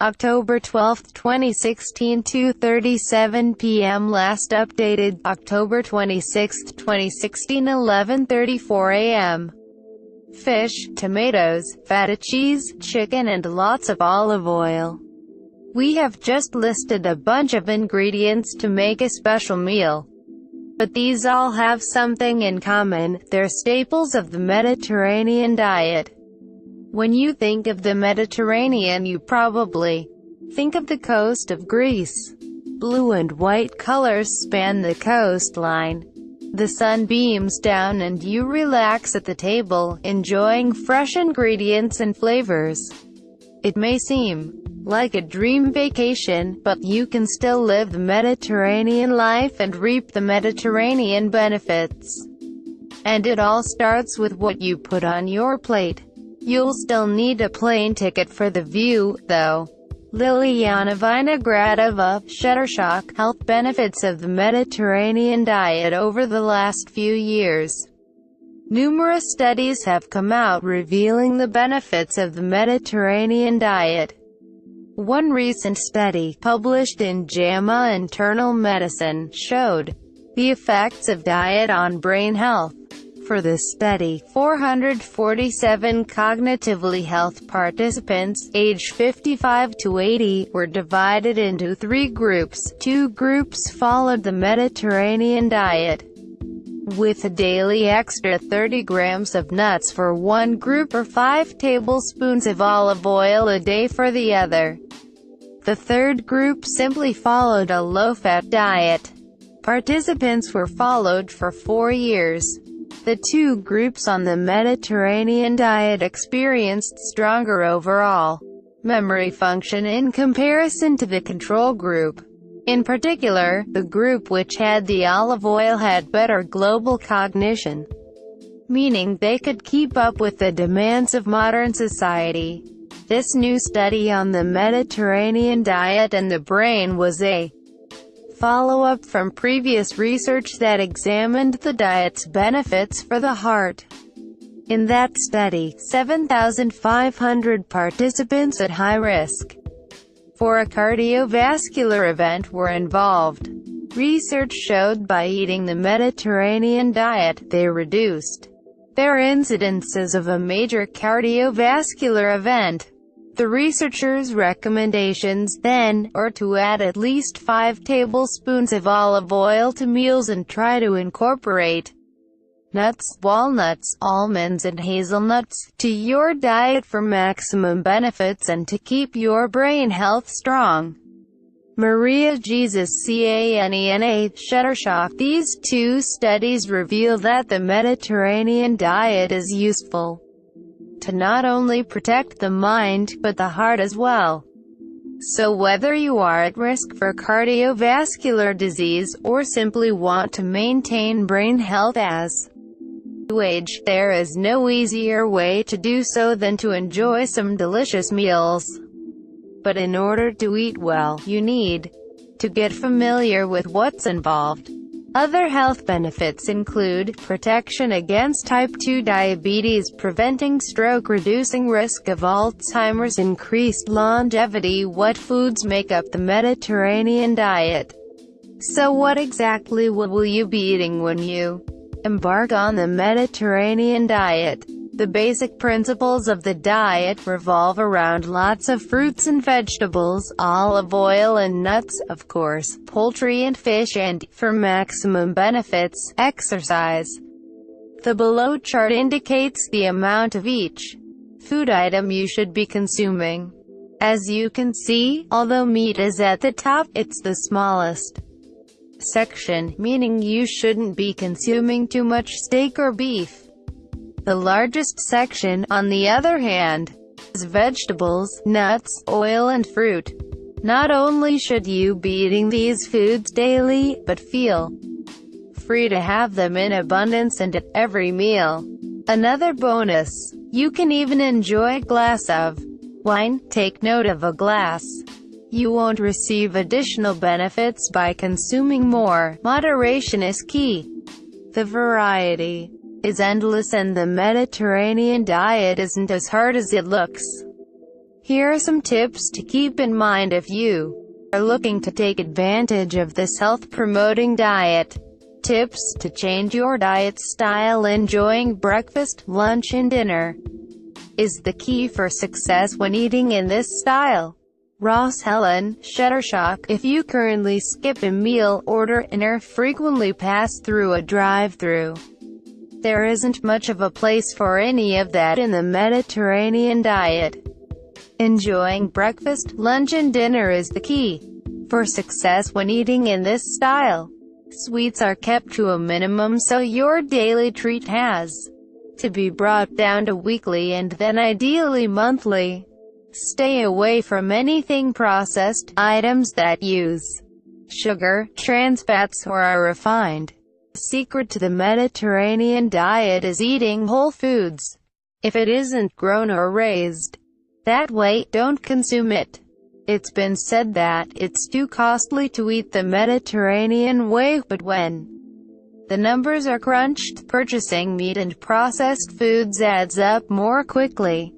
October 12, 2016, 2:37 p.m. Last updated, October 26, 2016, 11:34 a.m. Fish, tomatoes, feta cheese, chicken and lots of olive oil. We have just listed a bunch of ingredients to make a special meal. But these all have something in common: they're staples of the Mediterranean diet. When you think of the Mediterranean, you probably think of the coast of Greece. Blue and white colors span the coastline. The sun beams down and you relax at the table, enjoying fresh ingredients and flavors. It may seem like a dream vacation, but you can still live the Mediterranean life and reap the Mediterranean benefits. And it all starts with what you put on your plate. You'll still need a plane ticket for the view, though. Liliana Vinogradova, Shuttershock, Health Benefits of the Mediterranean Diet. Over the last few years, numerous studies have come out revealing the benefits of the Mediterranean diet. One recent study, published in JAMA Internal Medicine, showed the effects of diet on brain health. For this study, 447 cognitively health participants, aged 55 to 80, were divided into 3 groups. 2 groups followed the Mediterranean diet, with a daily extra 30 grams of nuts for one group or 5 tablespoons of olive oil a day for the other. The third group simply followed a low-fat diet. Participants were followed for 4 years. The 2 groups on the Mediterranean diet experienced stronger overall memory function in comparison to the control group. In particular, the group which had the olive oil had better global cognition, meaning they could keep up with the demands of modern society. This new study on the Mediterranean diet and the brain was a follow-up from previous research that examined the diet's benefits for the heart. In that study, 7,500 participants at high risk for a cardiovascular event were involved. Research showed by eating the Mediterranean diet, they reduced their incidences of a major cardiovascular event. The researchers' recommendations, then, are to add at least 5 tablespoons of olive oil to meals and try to incorporate nuts, walnuts, almonds and hazelnuts to your diet for maximum benefits and to keep your brain health strong. Maria Jesus Canena, Shuttershock. These 2 studies reveal that the Mediterranean diet is useful to not only protect the mind, but the heart as well. So whether you are at risk for cardiovascular disease, or simply want to maintain brain health as you age, there is no easier way to do so than to enjoy some delicious meals. But in order to eat well, you need to get familiar with what's involved. Other health benefits include protection against type 2 diabetes, preventing stroke, reducing risk of Alzheimer's, increased longevity. What foods make up the Mediterranean diet? So what exactly will you be eating when you embark on the Mediterranean diet? The basic principles of the diet revolve around lots of fruits and vegetables, olive oil and nuts, of course, poultry and fish, and, for maximum benefits, exercise. The below chart indicates the amount of each food item you should be consuming. As you can see, although meat is at the top, it's the smallest section, meaning you shouldn't be consuming too much steak or beef. The largest section, on the other hand, is vegetables, nuts, oil and fruit. Not only should you be eating these foods daily, but feel free to have them in abundance and at every meal. Another bonus: you can even enjoy a glass of wine. Take note of a glass. You won't receive additional benefits by consuming more. Moderation is key. The variety is endless and the Mediterranean diet isn't as hard as it looks. Here are some tips to keep in mind if you are looking to take advantage of this health-promoting diet. Tips to change your diet style. Enjoying breakfast, lunch and dinner is the key for success when eating in this style. Ross Helen, Shutterstock. If you currently skip a meal, order in or frequently pass through a drive-thru, there isn't much of a place for any of that in the Mediterranean diet. Enjoying breakfast, lunch and dinner is the key for success when eating in this style. Sweets are kept to a minimum, so your daily treat has to be brought down to weekly and then ideally monthly. Stay away from anything processed, items that use sugar, trans fats or are refined. The secret to the Mediterranean diet is eating whole foods. If it isn't grown or raised that way, don't consume it. It's been said that it's too costly to eat the Mediterranean way, but when the numbers are crunched, purchasing meat and processed foods adds up more quickly.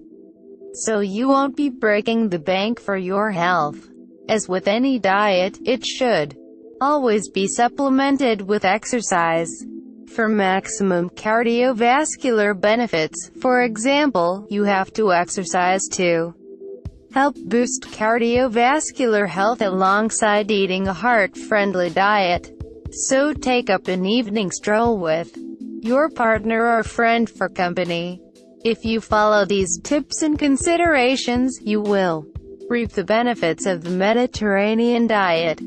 So you won't be breaking the bank for your health. As with any diet, it should always be supplemented with exercise for maximum cardiovascular benefits. For example, you have to exercise to help boost cardiovascular health alongside eating a heart-friendly diet. So take up an evening stroll with your partner or friend for company. If you follow these tips and considerations, you will reap the benefits of the Mediterranean diet.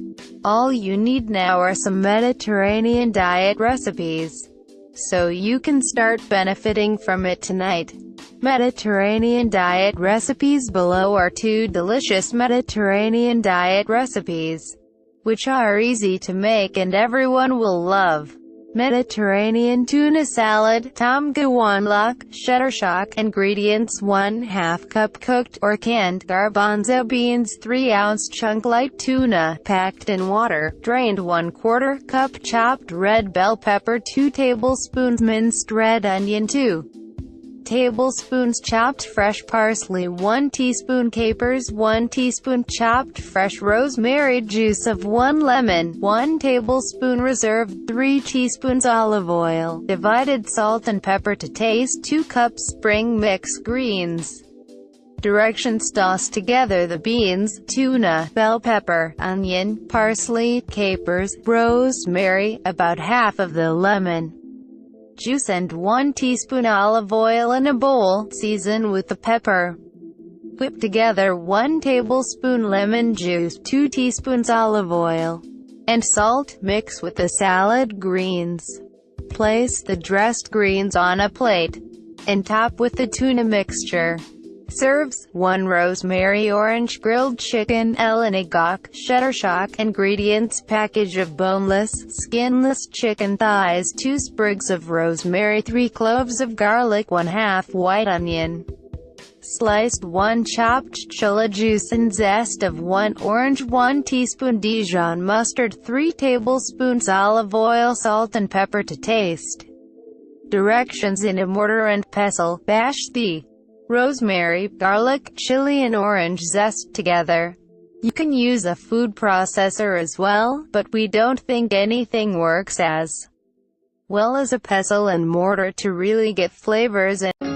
All you need now are some Mediterranean diet recipes, so you can start benefiting from it tonight. Mediterranean diet recipes. Below are 2 delicious Mediterranean diet recipes, which are easy to make and everyone will love. Mediterranean tuna salad. Tom Gawanlock, Shutterstock. Ingredients: 1/2 cup cooked or canned garbanzo beans, 3-ounce chunk light tuna, packed in water, drained, 1/4 cup chopped red bell pepper, 2 tablespoons minced red onion, 2 tablespoons chopped fresh parsley, 1 teaspoon capers, 1 teaspoon chopped fresh rosemary, juice of 1 lemon, 1 tablespoon reserved, 3 teaspoons olive oil, divided salt and pepper to taste, 2 cups spring mix greens. Directions: toss together the beans, tuna, bell pepper, onion, parsley, capers, rosemary, about half of the lemon juice and 1 teaspoon olive oil in a bowl. Season with the pepper. Whip together 1 tablespoon lemon juice, 2 teaspoons olive oil, and salt. Mix with the salad greens. Place the dressed greens on a plate and top with the tuna mixture. Serves: 1 rosemary orange grilled chicken, Elenigok, Shutterstock. Ingredients: package of boneless, skinless chicken thighs, 2 sprigs of rosemary, 3 cloves of garlic, 1/2 white onion sliced, 1 chopped cholla juice and zest of 1 orange, 1 teaspoon Dijon mustard, 3 tablespoons olive oil, salt and pepper to taste. Directions: in a mortar and pestle, bash the rosemary, garlic, chili and orange zest together. You can use a food processor as well, but we don't think anything works as well as a pestle and mortar to really get flavors and